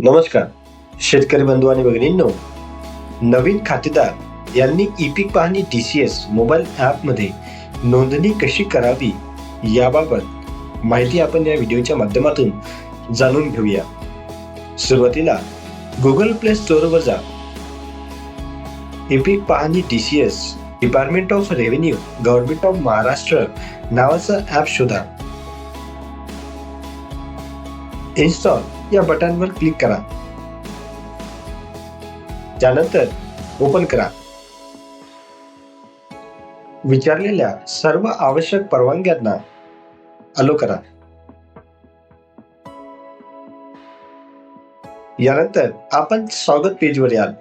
नमस्कार शेतकरी बंधू आणि भगिनींनो, नवीन खातेदार यांनी ई-पीक पाहणी DCS मोबाईल ॲप मध्ये नोंदणी कशी करावी याबाबत माहिती आपण या व्हिडिओच्या माध्यमातून जाणून घेऊया. सुरुवातीला गुगल प्ले स्टोअर वर जा. ई-पीक पाहणी DCS department of revenue government of Maharashtra नावाचं ॲप शोधा. इन्स्टॉल या बटनवर क्लिक करा. त्यानंतर ओपन करा. विचारलेल्या सर्व आवश्यक परवानग्यांना अलो करा. यानंतर आपण स्वागत पेजवर याल.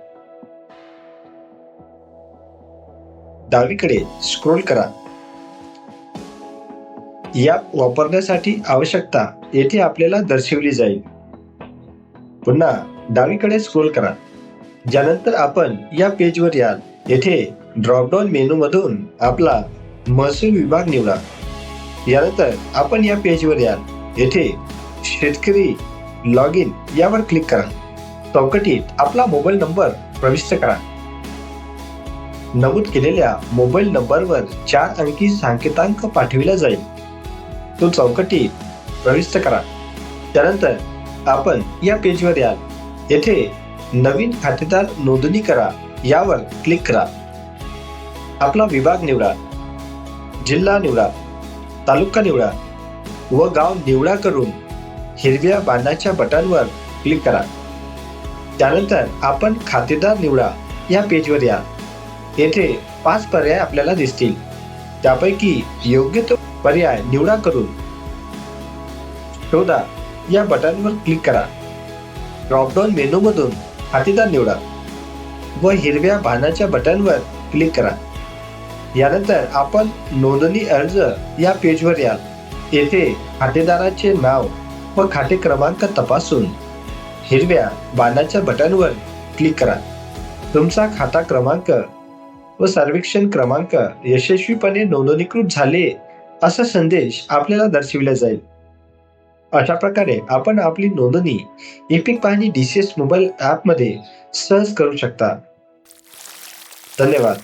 डावीकडे स्क्रोल करा. या वापरण्यासाठी आवश्यकता येथे आपल्याला दर्शविली जाईल. पुन्हा डावीकडे स्क्रोल करा. ज्यानंतर आपण या पेजवर याल. येथे ड्रॉपडाऊन मेनू मधून आपला महसूल विभाग निवडा. यानंतर आपण या पेजवर याल. येथे शेतकरी लॉग इन यावर क्लिक करा. चौकटीत आपला मोबाईल नंबर प्रविष्ट करा. नमूद केलेल्या मोबाईल नंबरवर 4 अंकी संकेतांक पाठविला जाईल. तो चौकटीत प्रविष्ट करा. त्यानंतर आपण या पेजवर याल. येथे नवीन खातेदार नोंदणी करा यावर क्लिक करा. आपला विभाग निवडा. जिल्हा निवडा. तालुका निवडा व गाव निवडा करून हिरव्या बाणाच्या बटनवर क्लिक करा. त्यानंतर आपण खातेदार निवडा या पेजवर या. येथे 5 पर्याय आपल्याला दिसतील. त्यापैकी योग्य तो पर्याय निवडा करून शोधा या बटनवर क्लिक करा. ड्रॉपडाऊन मेनू मधून खातेदार निवडा व हिरव्या बाणाच्या बटनवर क्लिक करा. यानंतर आपण नोंदणी अर्ज या पेजवर याल. येथे खातेदाराचे नाव व खाते क्रमांक तपासून हिरव्या बाणाच्या बटनवर क्लिक करा. तुमचा खाता क्रमांक व सर्वेक्षण क्रमांक यशस्वीपणे नोंदणीकृत झाले असा संदेश आपल्याला दर्शविला जाईल. अशा प्रकारे आपण आपली नोंदणी ई-पीक पाहणी DCS मोबाईल ॲप मध्ये सहज करू शकता. धन्यवाद.